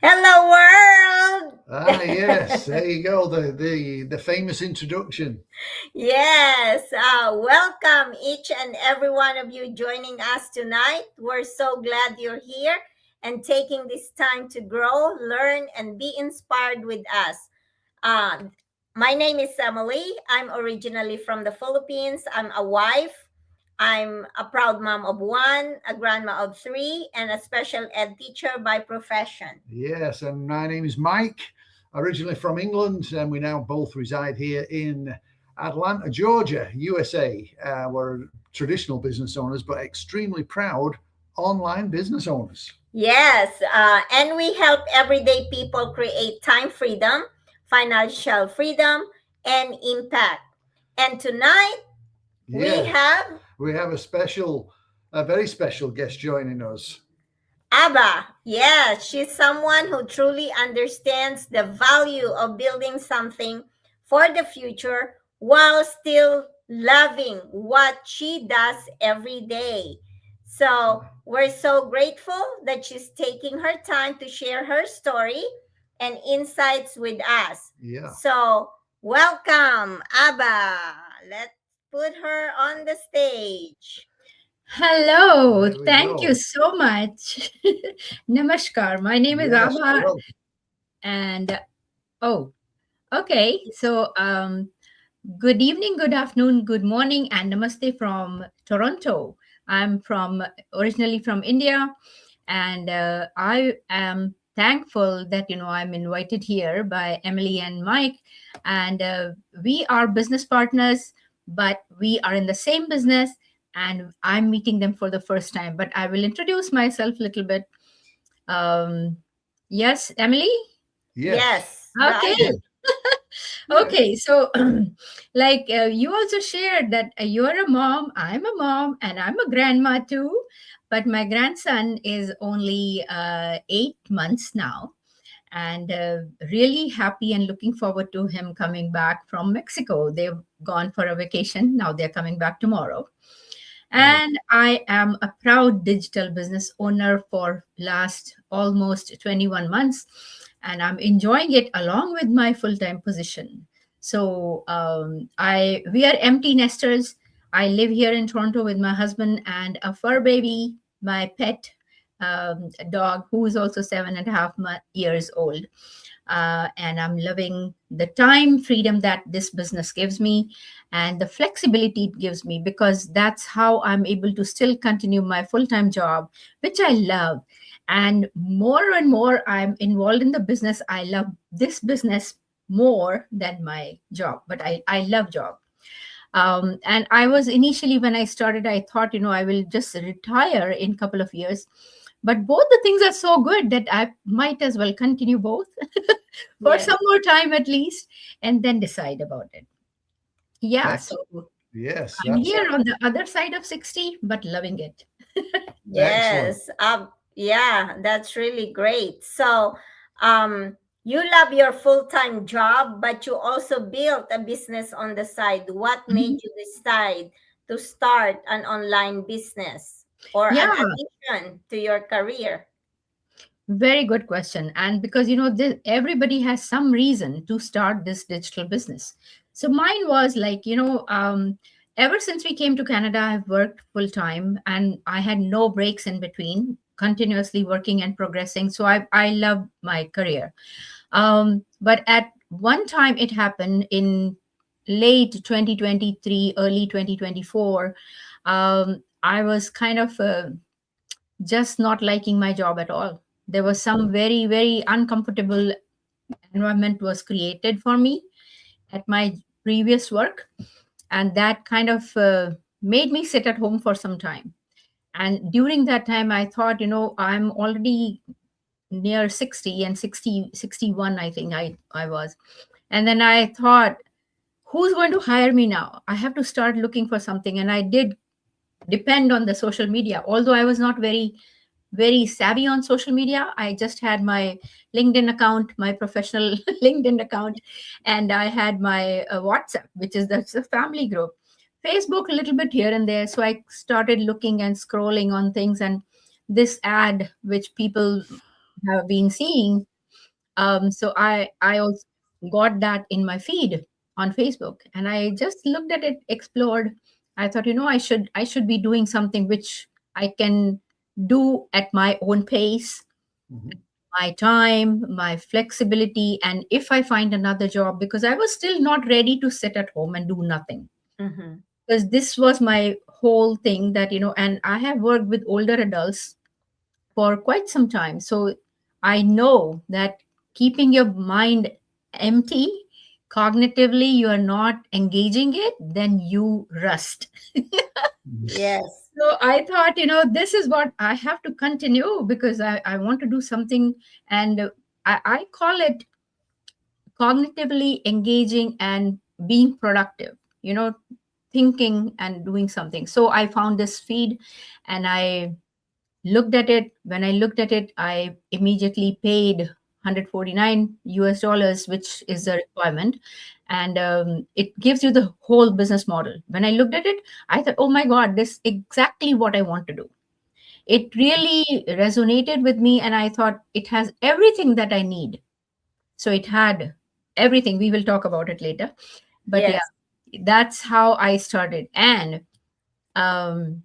Hello, world! Yes, there you go. The famous introduction. Yes, welcome each and every one of you joining us tonight. We're so glad you're here and taking this time to grow, learn, and be inspired with us. Uh, my name is Emelie. I'm originally from the Philippines. I'm a wife. I'm a proud mom of one, a grandma of three, and a special ed teacher by profession. Yes, and my name is Mike, originally from England, and we now both reside here in Atlanta, Georgia, USA. We're traditional business owners, but extremely proud online business owners. Yes, and we help everyday people create time freedom, financial freedom, and impact. And tonight we Yes, have we have a very special guest joining us. Abha. Yes, she's someone who truly understands the value of building something for the future while still loving what she does every day. So we're so grateful that she's taking her time to share her story and insights with us. Yeah, So, welcome, Abba. Let's put her on the stage. Hello, there we thank you go. so much. Namaskar. My name is Yes, Abha, well, and oh, okay. Good evening, good afternoon, good morning, and namaste from Toronto. I'm from originally from India, and I am thankful that I'm invited here by Emily and Mike, and we are business partners, but we are in the same business, and I'm meeting them for the first time. But I will introduce myself a little bit. Um, yes, Emily. yes, Yes, go Okay. ahead. good. Okay, so you also shared that you're a mom, I'm a mom, and I'm a grandma too. But my grandson is only 8 months now, and really happy and looking forward to him coming back from Mexico. They've gone for a vacation. Now they're coming back tomorrow. Oh, And I am a proud digital business owner for last almost 21 months, and I'm enjoying it along with my full-time position. So I we are empty nesters. I live here in Toronto with my husband and a fur baby, my pet dog, who is also 7.5 years old. And I'm loving the time freedom that this business gives me and the flexibility it gives me, because that's how I'm able to still continue my full time job, which I love. And more I'm involved in the business. I love this business more than my job, but I love job. And I was initially, when I started, I thought, I will just retire in a couple of years. But both the things are so good that I might as well continue both for Yes. some more time at least, and then decide about it. Yeah, ex- so yes, I'm that's here on the other side of 60, but loving it. excellent. Yes. Yeah, that's really great. So, you love your full-time job, but you also built a business on the side. What made Mhm. you decide to start an online business or Yeah, an addition to your career? very good question. And because, everybody has some reason to start this digital business. So mine was like, ever since we came to Canada, I've worked full time and I had no breaks in between, continuously working and progressing. So I love my career. But at one time, it happened in late 2023, early 2024. I was kind of just not liking my job at all. There was some very, very uncomfortable environment was created for me at my previous work, and that kind of made me sit at home for some time. And during that time, I thought, I'm already near 60 and 61, I think I was. And then I thought, who's going to hire me now? I have to start looking for something. And I did depend on the social media, although I was not very savvy on social media. I just had my LinkedIn account, my professional LinkedIn account, and I had my WhatsApp, which is that's a family group. Facebook a little bit here and there. So I started looking and scrolling on things, and this ad, which people have been seeing. So I also got that in my feed on Facebook, and I just looked at it, explored. I thought, I should be doing something which I can do at my own pace, Mhm. my time, my flexibility, and if I find another job, because I was still not ready to sit at home and do nothing. Mm-hmm. Because this was my whole thing that, and I have worked with older adults for quite some time. So I know that keeping your mind empty, cognitively, you are not engaging it, then you rust. Mhm. Yes. So I thought, this is what I have to continue because I want to do something. And I call it cognitively engaging and being productive, thinking and doing something. So I found this feed and I looked at it. When I looked at it, I immediately paid 149 US dollars, which is the requirement. And it gives you the whole business model. When I looked at it, I thought, oh my God, this is exactly what I want to do. It really resonated with me. And I thought it has everything that I need. So it had everything. We will talk about it later. But yeah, Yes. that's how I started. And um,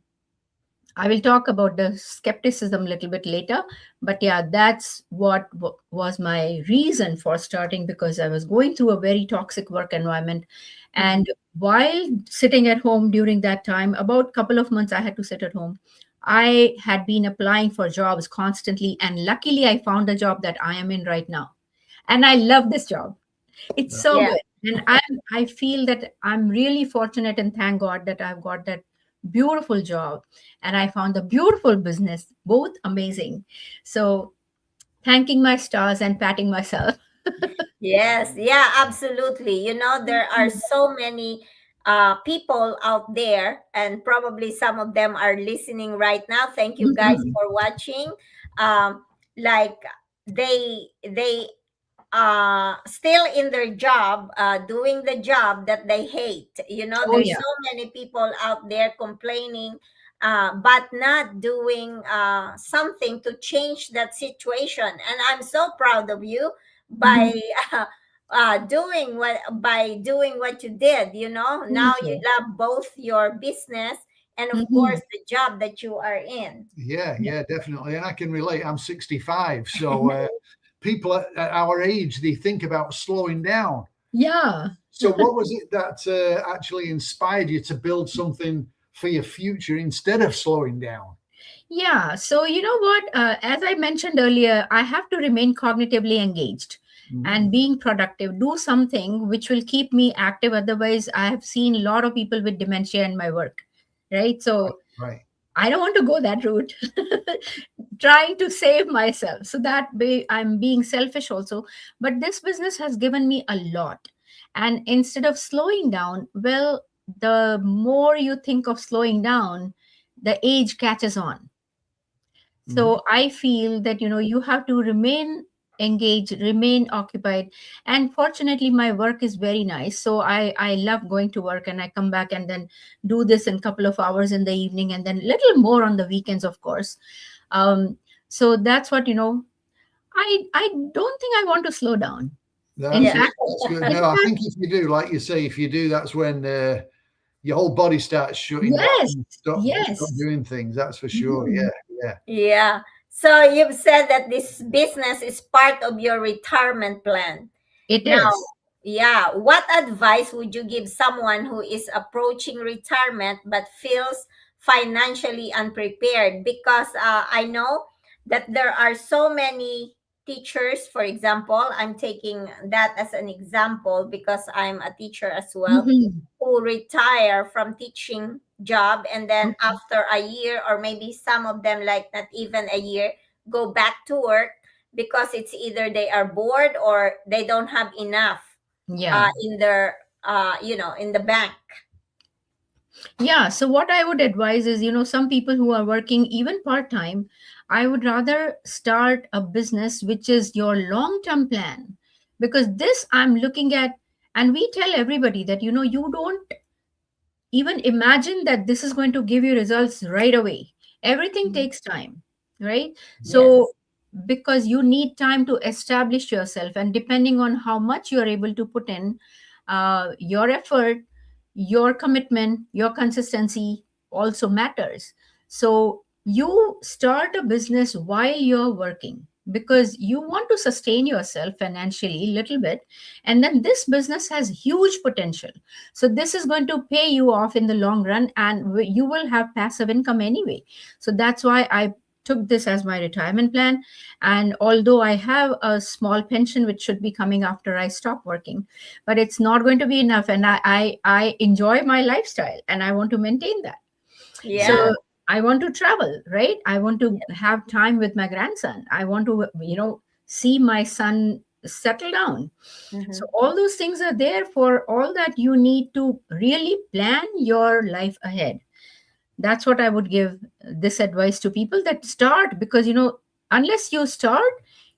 I will talk about the skepticism a little bit later. But yeah, that's what was my reason for starting, because I was going through a very toxic work environment. Mm-hmm. And while sitting at home during that time, about a couple of months I had to sit at home, I had been applying for jobs constantly. And luckily, I found the job that I am in right now. And I love this job. It's Yeah. so Yeah. good. And I feel that I'm really fortunate and thank God that I've got that beautiful job and I found the beautiful business, both amazing. So thanking my stars and patting myself. Yes, yeah, absolutely. There are so many people out there, and probably some of them are listening right now. Thank you guys Mhm. for watching. Like they still in their job, doing the job that they hate. Oh There's yeah. so many people out there complaining, but not doing something to change that situation. And I'm so proud of you by Mhm. uh, doing what you did. Now Thank you you. love both your business and of course Mhm. the job that you are in. Yeah, Yeah. yeah, definitely. And I can relate. I'm 65. So people at our age, they think about slowing down. Yeah. So, what was it that actually inspired you to build something for your future instead of slowing down? Yeah. So, you know what? As I mentioned earlier, I have to remain cognitively engaged Mhm. and being productive, do something which will keep me active. Otherwise, I have seen a lot of people with dementia in my work, right? Right, So, right. I don't want to go that route. Trying to save myself. So that way I'm being selfish also. But this business has given me a lot. And instead of slowing down, well, the more you think of slowing down, the age catches on. Mhm. So I feel that, you have to remain engaged, remain occupied. And fortunately, my work is very nice. So I love going to work and I come back and then do this in a couple of hours in the evening and then little more on the weekends, of course. Um, so that's what, I don't think I want to slow down. In That's Yeah. it. fact, That's good. in No, I fact, think if you do, like you say, if you do, that's when your whole body starts shutting down yes, and stop yes. doing things. That's for sure. Mhm. Yeah, yeah. Yeah. So you've said that this business is part of your retirement plan. It Now, is. yeah, what advice would you give someone who is approaching retirement but feels financially unprepared? Because I know that there are so many teachers, for example, I'm taking that as an example because I'm a teacher as well, Mhm. who retire from teaching job and then Mhm. after a year or maybe some of them like not even a year go back to work because it's either they are bored or they don't have enough Yeah. in their in the bank. Yeah. So, what I would advise is, some people who are working even part time, I would rather start a business which is your long term plan. Because this I'm looking at, and we tell everybody that, you don't even imagine that this is going to give you results right away. Everything takes time, right? So, Yes. because you need time to establish yourself, and depending on how much you are able to put in, your effort, your commitment, your consistency also matters. So you start a business while you're working because you want to sustain yourself financially a little bit, and then this business has huge potential. So this is going to pay you off in the long run, and you will have passive income anyway. So that's why I took this as my retirement plan. And although I have a small pension which should be coming after I stop working, but it's not going to be enough, and I enjoy my lifestyle and I want to maintain that. So Yeah. I want to travel, right? I want to have time with my grandson. I want to, see my son settle down. So Mhm. all those things are there. For all that, you need to really plan your life ahead. That's what I would give this advice to people that start, because unless you start,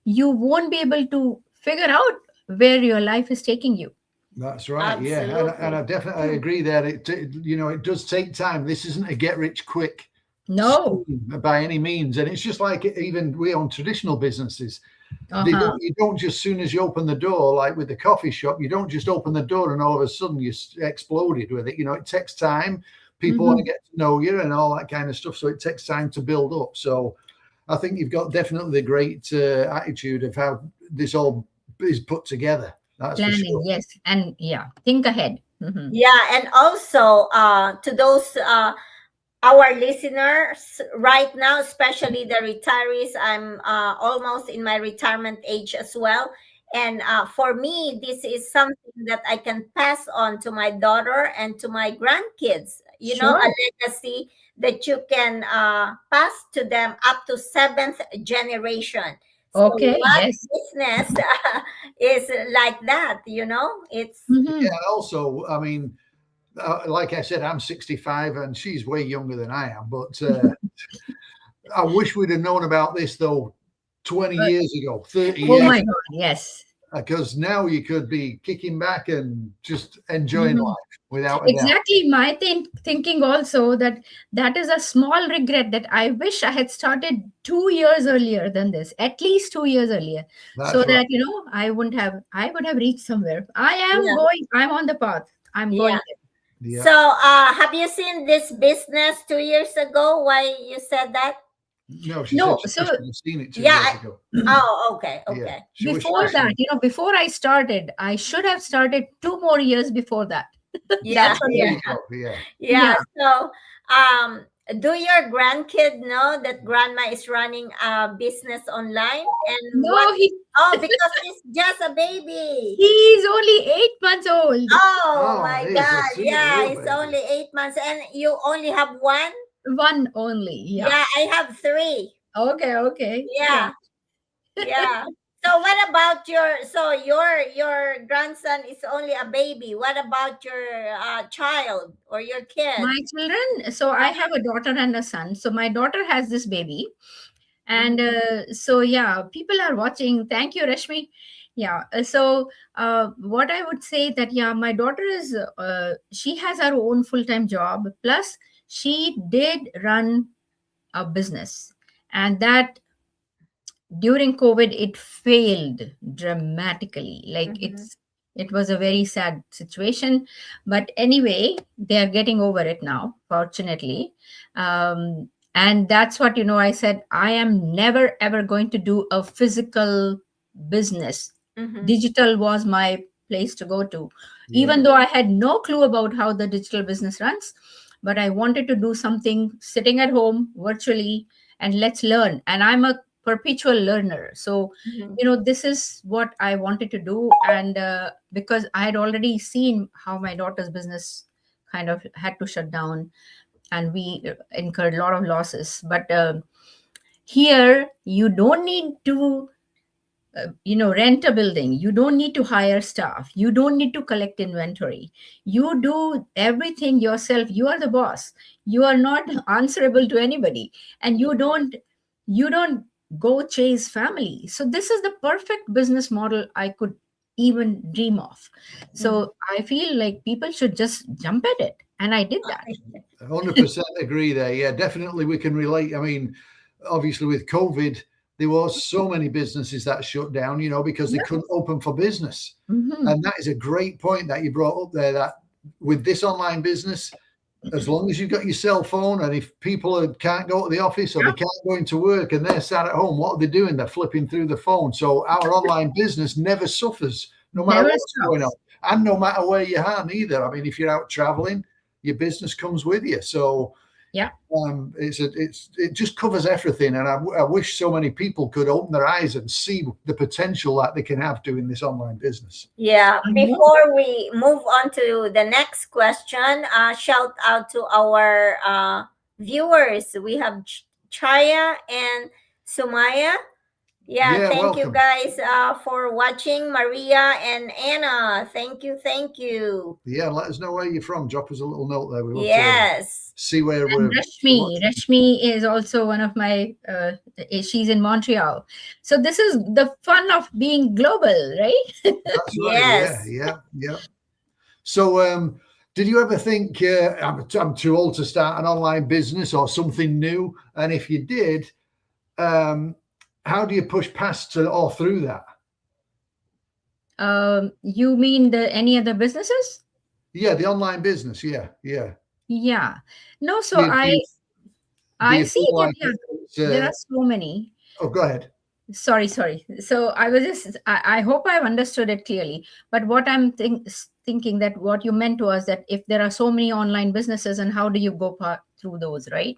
you won't be able to figure out where your life is taking you. That's right. Yeah, and I Absolutely. definitely Mm. agree there. It does take time. This isn't a get rich quick No. scheme by any means, and it's just like even we own traditional businesses. They Uh-huh. don't. You don't just soon as you open the door, like with the coffee shop, you don't just open the door and all of a sudden you exploded with it. It takes time. People want to Hmm. get to know you and all that kind of stuff, so it takes time to build up. So I think you've got definitely the great attitude of how this all is put together. That's for Planning, sure. yes. And yeah, think ahead. Hmm. Yeah, and also to those our listeners right now, especially the retirees. I'm almost in my retirement age as well. And for me, this is something that I can pass on to my daughter and to my grandkids. A Sure. legacy that you can pass to them up to seventh generation. So Okay, what yes. business is like that? It's Yeah. Hmm. Also, I mean, like I said, I'm 65 and she's way younger than I am. But I wish we'd have known about this though 20 years ago, 30 Oh years my ago, God, yes. because now you could be kicking back and just enjoying Mhm. life without a doubt. Exactly, my thinking also, that is a small regret, that I wish I had started 2 years earlier than this, at least 2 years earlier, so That's right. that I would have reached somewhere. yeah, I'm on the path. I'm yeah. going there. Yeah. So, have you seen this business 2 years ago? Why you said that? No, she said No, she so wished she'd seen it two Yeah. years ago. Oh, okay, Yeah. okay. She wished she'd before So, that, seen it. before I started, I should have started 2 more years before that. yeah, That's what There it yeah, you is. go. Yeah. yeah. Yeah. So, do your grandkid know that grandma is running a business online? And what? No, Oh, because he's just a baby. he's only 8 months old. Oh Oh, my he's a God! sweet Yeah, little it's baby. only 8 months, and you only have one. One only. Yeah. Yeah, I have three. Okay, okay. Yeah. Yeah. Yeah. So what about your grandson is only a baby. What about your child or your kid? My children, so I have a daughter and a son. So my daughter has this baby. And Mhm. so, yeah, people are watching. Thank you, Rashmi. Yeah. So, what I would say that, yeah, my daughter she has her own full time job. Plus, she did run a business. And that during COVID, it failed dramatically. Like, Mhm. it was a very sad situation. But anyway, they are getting over it now, fortunately. And that's what, I said, I am never ever going to do a physical business. Mhm. Digital was my place to go to, Yeah. even though I had no clue about how the digital business runs. But I wanted to do something sitting at home virtually, and let's learn. And I'm a perpetual learner. So, Mhm. this is what I wanted to do. And because I had already seen how my daughter's business kind of had to shut down, and we incurred a lot of losses. But here, you don't need to rent a building. You don't need to hire staff. You don't need to collect inventory. You do everything yourself. You are the boss. You are not answerable to anybody. And you don't go chase family. So this is the perfect business model I could even dream of. Mhm. So I feel like people should just jump at it, and I did that. 100% agree there. Yeah, definitely we can relate. I mean, obviously with COVID, there was so many businesses that shut down, because they Yeah. couldn't open for business. Hmm. And that is a great point that you brought up there, that with this online business, as long as you've got your cell phone, and if people can't go to the office or they can't go into work and they're sat at home, what are they doing? They're flipping through the phone. So our online business never suffers, no matter Never what's going on, stops. and no matter where you are neither. I mean, if you're out traveling, your business comes with you. So Yeah. it just covers everything, and I wish so many people could open their eyes and see the potential that they can have doing this online business. Yeah, I know. before we move on to the next question, shout out to our viewers. We have Chaya and Sumaya. Yeah, Yeah, thank you welcome. guys for watching. Maria and Anna, thank you, thank you. Yeah, let us know where you're from. Drop us a little note there. We love to Yes. see where And we're Rashmi, watching. Rashmi is also one of my. She's in Montreal, so this is the fun of being global, right? That's right. Yeah, Yes. yeah, yeah. So, did you ever think I'm too old to start an online business or something new? And if you did, um, how do you push past or through that? You mean the any other businesses? Yeah, the online business. Yeah, yeah. Yeah. No, so Do you, do you, do I you see feel that, like yeah, there are so many. oh, go ahead. Sorry. So I was just, I hope I've understood it clearly. But what I'm thinking that what you meant was that if there are so many online businesses, and how do you go through those, right?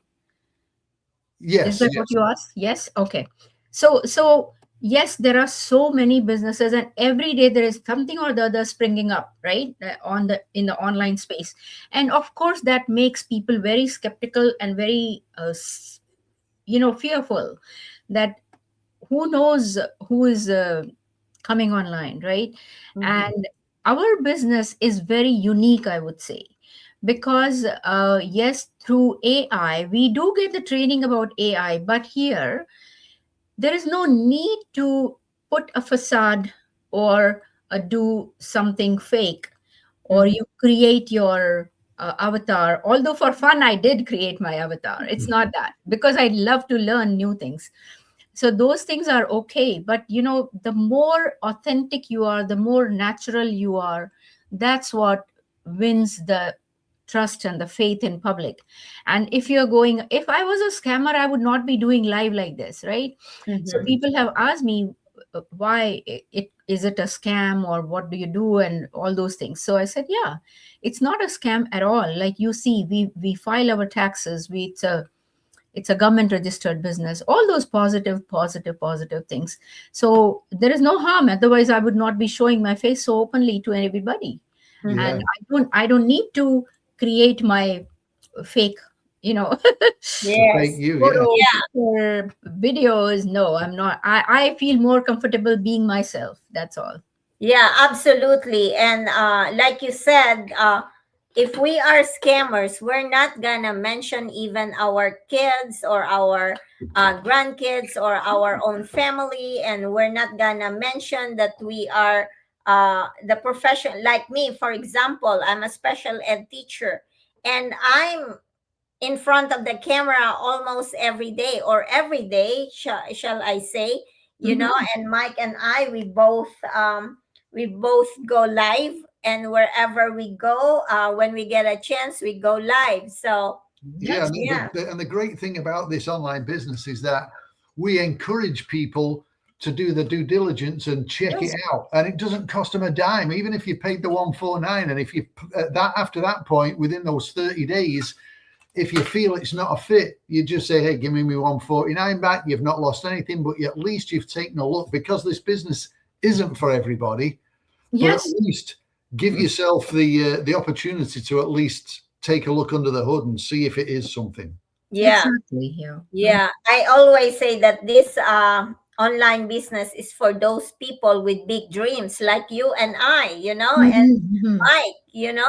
Is Yes, that what yes. you asked? Yes. Okay. So yes, there are so many businesses, and every day there is something or the other springing up, right? On the in the online space, and of course that makes people very skeptical and very, fearful, that who knows who is coming online, right? Mhm. And our business is very unique, I would say, because yes, through AI we do get the training about AI, but here there is no need to put a facade, or do something fake, or Mhm. you create your avatar. Although for fun I did create my avatar, it's not that, because I love to learn new things. So those things are okay, but the more authentic you are, the more natural you are, that's what wins the trust and the faith in public. And if I was a scammer, I would not be doing live like this, right? So Mhm. people have asked me, why it is it a scam, or what do you do, and all those things. So I said, yeah, it's not a scam at all. Like, you see, we file our taxes, it's a government registered business, all those positive things. So there is no harm, otherwise I would not be showing my face so openly to everybody. And Yeah, Mhm. I don't need to create my fake, you know the fake Yes. you. Yeah, photo, Yeah. picture, videos. No, I'm not. I feel more comfortable being myself, that's all. Yeah, absolutely. And like you said, if we are scammers, we're not gonna mention even our kids or our grandkids or our own family, and we're not gonna mention that we are the profession. Like me, for example, I'm a special ed teacher, and I'm in front of the camera almost every day, or every day, shall I say, Hmm. and Mike and I, we both go live, and wherever we go, when we get a chance, we go live. So yeah. That's And yeah. and the great thing about this online business is that we encourage people to do the due diligence and check it yes. out, and it doesn't cost them a dime, even if you paid the 149. And if you that after that point, within those 30 days, if you feel it's not a fit, you just say, hey, give me 149 back. You've not lost anything, but at least you've taken a look, because this business isn't for everybody. But at Yes. least give yourself the opportunity to at least take a look under the hood and see if it is something. Yeah. Exactly. Yeah. Mhm. Yeah, I always say that this online business is for those people with big dreams like you and I, and Mhm. Mike, Yeah.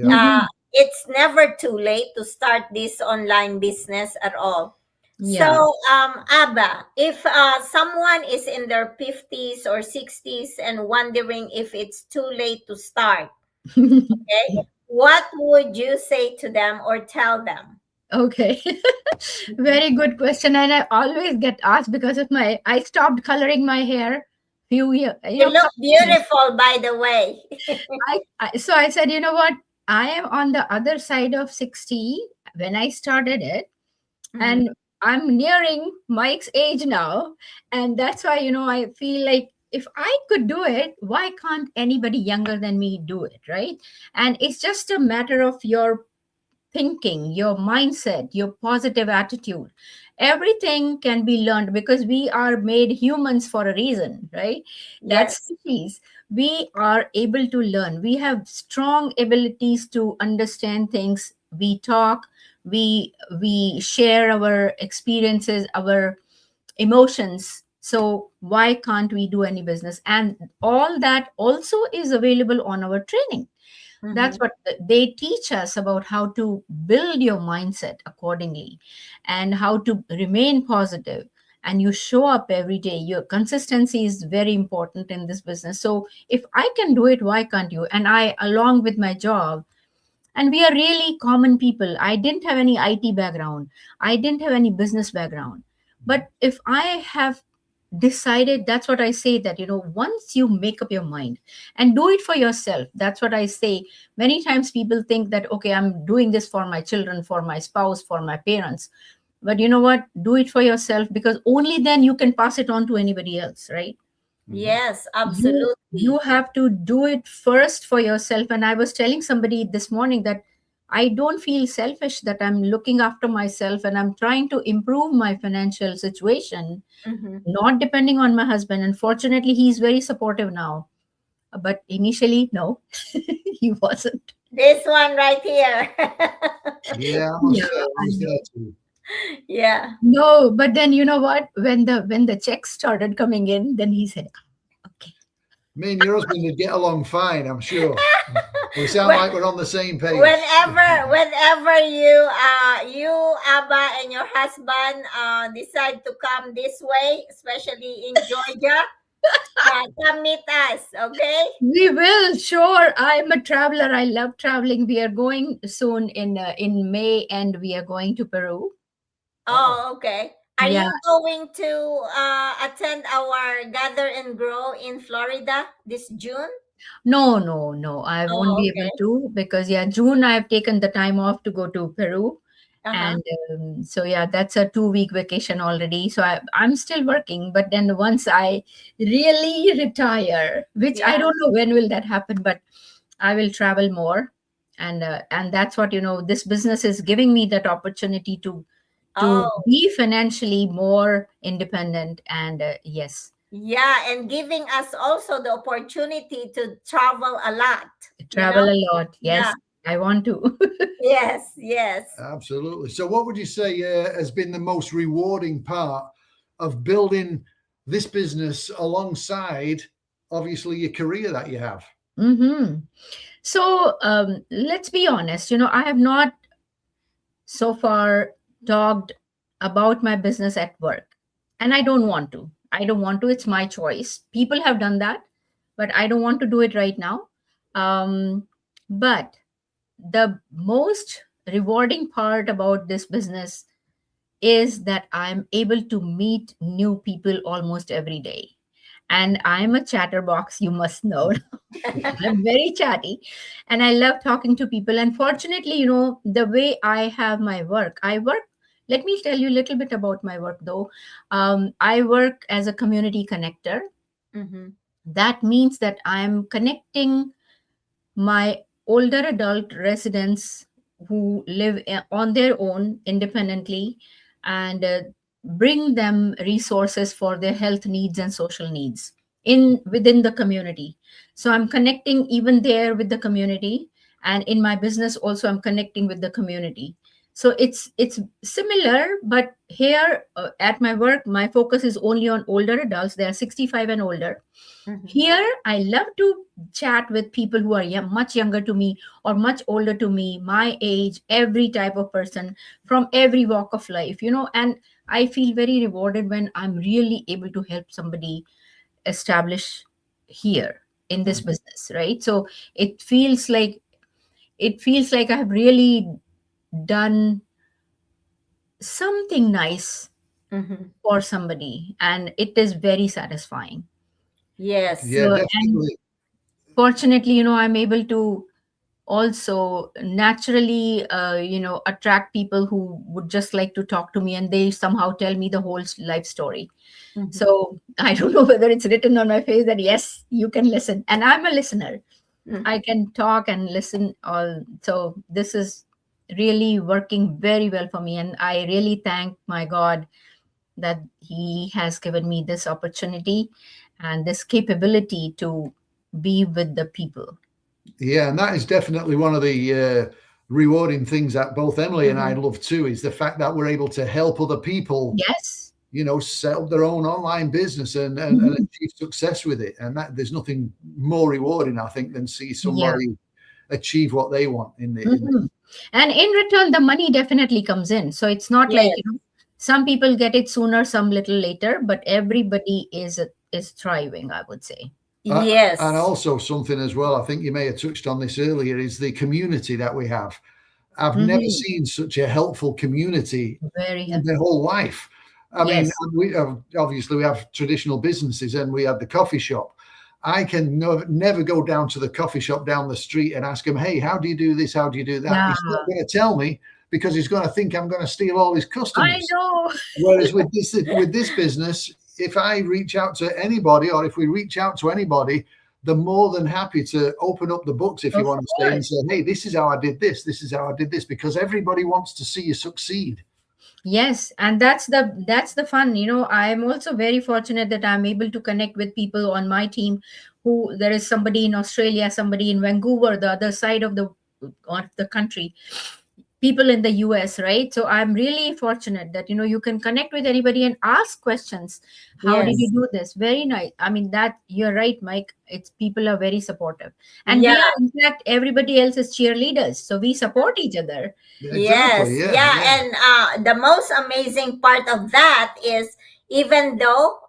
uh, Mhm. it's never too late to start this online business at all. So, Yeah. Abba, if someone is in their 50s or 60s and wondering if it's too late to start, okay, what would you say to them or tell them? Okay. Very good question. And I always get asked because of I stopped coloring my hair few years, You look couple of years. beautiful, by the way. So I said, you know what? I am on the other side of 60 when I started it, Mhm. and I'm nearing Mike's age now. And that's why, I feel like if I could do it, why can't anybody younger than me do it? Right. And it's just a matter of your thinking, your mindset, your positive attitude. Everything can be learned because we are made humans for a reason, right? That's Yes. species. We are able to learn. We have strong abilities to understand things. We talk, we share our experiences, our emotions. So why can't we do any business? And all that also is available on our training. That's Mhm. what they teach us about how to build your mindset accordingly and how to remain positive. And you show up every day. Your consistency is very important in this business. So if I can do it, why can't you? And I, along with my job, and we are really common people. I didn't have any IT background, I didn't have any business background. But if I have decided, that's what I say, that once you make up your mind and do it for yourself, that's what I say. Many times people think that, okay, I'm doing this for my children, for my spouse, for my parents. But you know what, do it for yourself, because only then you can pass it on to anybody else, right? Mhm. Yes, You absolutely. have to do it first for yourself. And I was telling somebody this morning that I don't feel selfish, that I'm looking after myself and I'm trying to improve my financial situation, Mhm. not depending on my husband. Unfortunately, he's very supportive now, but initially, no. He wasn't. This one right here. Yeah, I must Yeah, say I I was there know. too. Yeah. No, but then you know what, when the checks started coming in, then he said, okay. Me and your husband would get along fine, I'm sure. We sound When- like we're on the same page. whenever you Abba and your husband decide to come this way, especially in Georgia, come meet us, okay? We will, sure. I'm a traveler. I love traveling. We are going soon in May, and we are going to Peru. Oh, Oh, okay. Are Yeah. you going to attend our Gather and Grow in Florida this June? No, no, no. I won't Oh, be able okay. to, because yeah, June I have taken the time off to go to Peru, Uh-huh. and so yeah, that's a 2 week vacation already. So I'm still working, but then once I really retire, which I Yeah. don't know when will that happen, but I will travel more, and that's what this business is giving me, that opportunity to Oh, be financially more independent, and yes, yeah, and giving us also the opportunity to travel a lot, you know? travel a lot. Yeah. Yes, I want to. Yes, yes. absolutely. So, what would you say has been the most rewarding part of building this business alongside, obviously, your career that you have? Hmm. So let's be honest. I have not so far talked about my business at work, and I don't want to. I don't want to. It's my choice. People have done that, but I don't want to do it right now. But the most rewarding part about this business is that I'm able to meet new people almost every day. And I'm a chatterbox, you must know. I'm very chatty, and I love talking to people. And fortunately, the way I have my work, let me tell you a little bit about my work though. I work as a community connector. Mm-hmm. That means that I'm connecting my older adult residents who live on their own independently, and bring them resources for their health needs and social needs in within the community. So I'm connecting even there with the community, and in my business also I'm connecting with the community. So it's similar, but here at my work my focus is only on older adults. They are 65 and older. Mm-hmm. Here, I love to chat with people who are much younger to me or much older to me, my age, every type of person from every walk of life, and I feel very rewarded when I'm really able to help somebody establish here in this business, right? So it feels like it feels like I have really done something nice Mm-hmm. for somebody, and it is very satisfying. Yes. Yeah, So, and definitely. fortunately, I'm able to also naturally attract people who would just like to talk to me, and they somehow tell me the whole life story. Mm-hmm. So I don't know whether it's written on my face that yes, you can listen, and I'm a listener. I Mm-hmm. can talk and listen all. So this is really working very well for me, and I really thank my God that he has given me this opportunity and this capability to be with the people. Yeah, and that is definitely one of the rewarding things that both Emily and I Mm-hmm. love too, is the fact that we're able to help other people, Yes. set up their own online business and Mhm. achieve success with it. And that there's nothing more rewarding, I think, than see Yeah. somebody achieve what they want in Mhm. And in return, the money definitely comes in. So it's not like, Yes. some people get it sooner, some little later, but everybody is thriving, I would say. and Yes. also something as well, I think you may have touched on this earlier, is the community that we have. I've never Hmm. seen such a helpful community Very in the helpful. whole life. I mean, Yes. we obviously we have traditional businesses and we have the coffee shop. I can never go down to the coffee shop down the street and ask him, "Hey, how do you do this? How do you do that?" Yeah, He's not going to tell me because he's going to think I'm going to steal all his I customers. know. Whereas with this business, if I reach out to anybody, or if we reach out to anybody, they're more than happy to open up the books, if you Of want to say, and course. say, "Hey, this is how I did this. This is how I did this," because everybody wants to see you succeed. Yes, and that's the fun. I'm also very fortunate that I'm able to connect with people on my team who there is somebody in Australia, somebody in Vancouver, the other side of the country, people in the US, right? So I'm really fortunate that you can connect with anybody and ask questions. How did you Yes. do this? Very nice. I mean, that you're right, Mike. It's people are very supportive. And we Yeah. are in fact everybody else is cheerleaders. So we support each other. Exactly. Yes, Yeah. yeah, Yeah. and the most amazing part of that is even though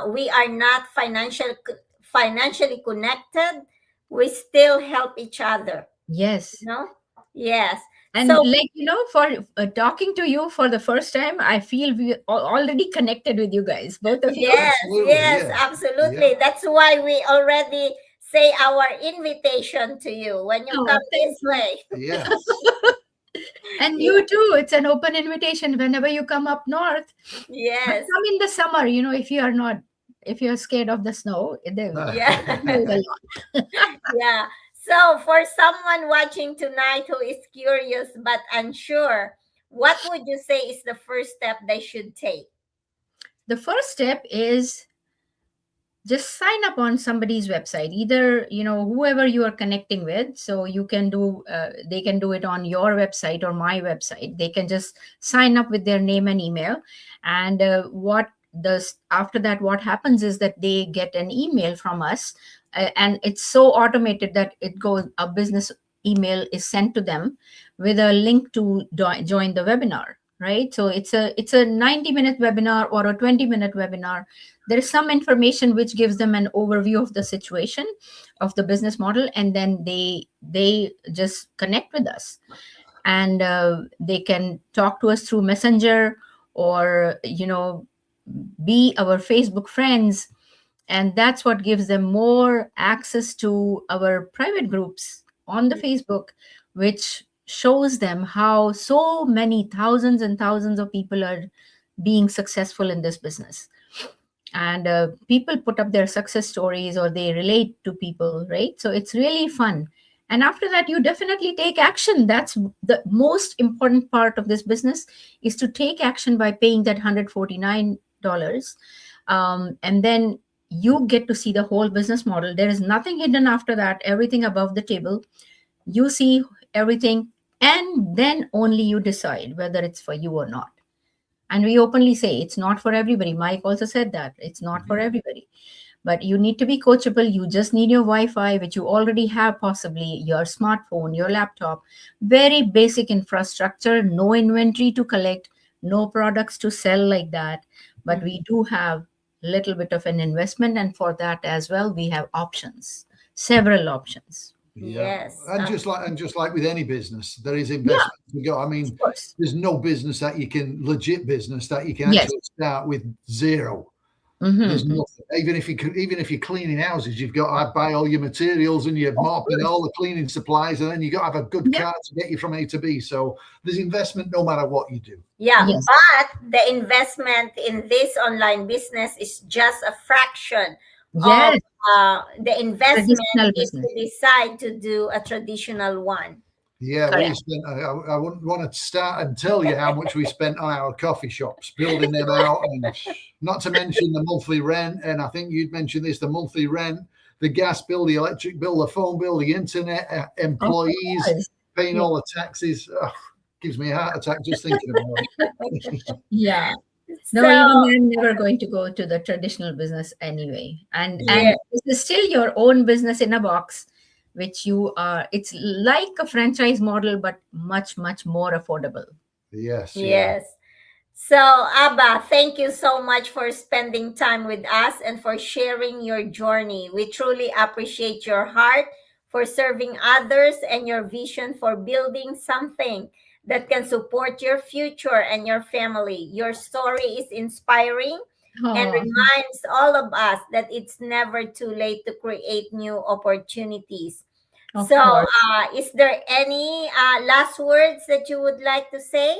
we are not financially connected, we still help each other. Yes. You know? Yes. And So like, for talking to you for the first time, I feel we already connected with you guys, both of you. yes, Absolutely. yes, Yeah. Yeah. absolutely. That's why we already say our invitation to you when you Oh, come thank this you. way. Yeah. And Yeah, you too. It's an open invitation whenever you come up north. But yes, come in the summer, if you're scared of the snow, yeah. it snows a lot. Yeah. So, for someone watching tonight who is curious but unsure, what would you say is the first step they should take? The first step is just sign up on somebody's website, either whoever you are connecting with. So you can do they can do it on your website or my website. They can just sign up with their name and email, and what does after that what happens is that they get an email from us, and it's so automated that it goes a business email is sent to them with a link to join the webinar, right? So it's a 90-minute webinar or a 20-minute webinar. There is some information which gives them an overview of the situation of the business model, and then they just connect with us, and they can talk to us through messenger, or be our Facebook friends, and that's what gives them more access to our private groups on the Facebook, which shows them how so many thousands and thousands of people are being successful in this business. And people put up their success stories, or they relate to people, right? So it's really fun. And after that, you definitely take action. That's the most important part of this business, is to take action by paying that $149. And then you get to see the whole business model. There is nothing hidden after that, everything above the table. You see everything, and then only you decide whether it's for you or not. And we openly say it's not for everybody. Mike also said that it's not for Mhm. everybody, but you need to be coachable. You just need your Wi-Fi, which you already have, possibly your smartphone, your laptop, very basic infrastructure, no inventory to collect, no products to sell like that. But we Mhm. do have little bit of an investment, and for that as well we have options, several options. Yeah, Yes, and just like with any business, there is Yeah, investment to go. I of mean, course. there's no business that you can legit business that you can Yes. actually start with zero. There's Mm-hmm. nothing. Even if you're cleaning houses, you've got to buy all your materials and you're Of mopping course. all the cleaning supplies, and then you got to have a good Yeah. car to get you from A to B. So there's investment no matter what you do. yeah, Yes. but the investment in this online business is just a fraction of Yes. the investment Traditional if business. you decide to do a traditional one. Yeah, we Correct. spent. I wouldn't want to start and tell you how much we spent on our coffee shops, building them out, and not to mention the monthly rent. And I think you'd mentioned this: the monthly rent, the gas bill, the electric bill, the phone bill, the internet, Of employees, course. paying Yeah. all the taxes. Ugh, gives me a heart attack just thinking about it. Yeah. No, So, even I'm never going to go to the traditional business anyway. And yeah, Yeah. this is still your own business in a box, which you are. It's like a franchise model, but much, much more affordable. Yes. Yeah. yes. So, Abba, thank you so much for spending time with us and for sharing your journey. We truly appreciate your heart for serving others and your vision for building something that can support your future and your family. Your story is inspiring and Oh, reminds all of us that it's never too late to create new opportunities. of So, course. is there any last words that you would like to say?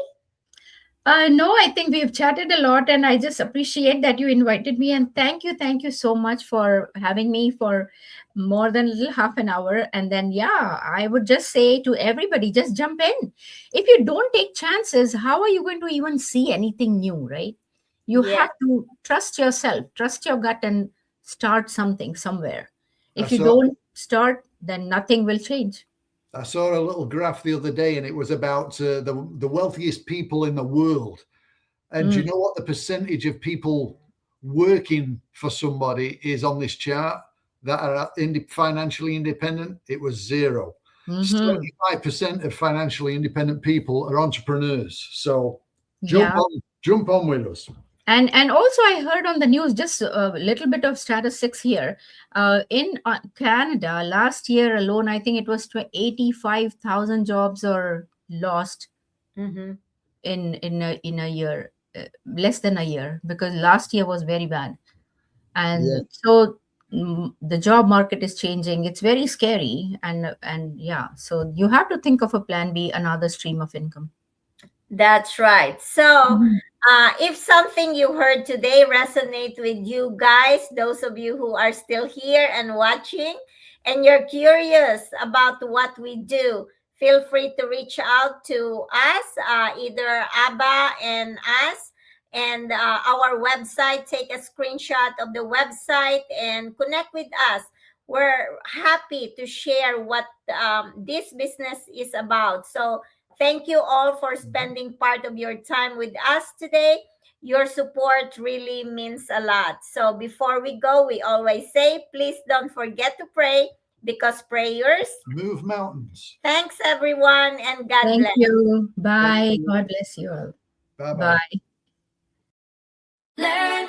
No, I think we've chatted a lot, and I just appreciate that you invited me. And thank you so much for having me for more than a little half an hour. And then, yeah, I would just say to everybody, just jump in. If you don't take chances, how are you going to even see anything new, right? You Yeah. have to trust yourself, trust your gut, and start something somewhere. I If you saw. don't start, then nothing will change. I saw a little graph the other day, and it was about the wealthiest people in the world. And do Mm. you know what the percentage of people working for somebody is on this chart that are financially independent? It was zero. Mm-hmm. 75% of financially independent people are entrepreneurs. So Yeah. jump on with us. And also I heard on the news, just a little bit of statistics here, in Canada last year alone, I think it was 85,000 jobs are lost Mm-hmm. in a year, less than a year, because last year was very bad. Yeah. And so, the job market is changing. It's very scary. And yeah, so you have to think of a plan B, another stream of income. That's right. So, Mhm. if something you heard today resonate with you guys, those of you who are still here and watching, and you're curious about what we do, feel free to reach out to us, either Abba and us, and our website. Take a screenshot of the website and connect with us. We're happy to share what this business is about. So, thank you all for spending part of your time with us today. Your support really means a lot. So before we go, we always say, please don't forget to pray because prayers. Move mountains. Thanks, everyone, and God Thank bless. you. Thank Bye. you. God bless you all. Bye bye. Bye. Learn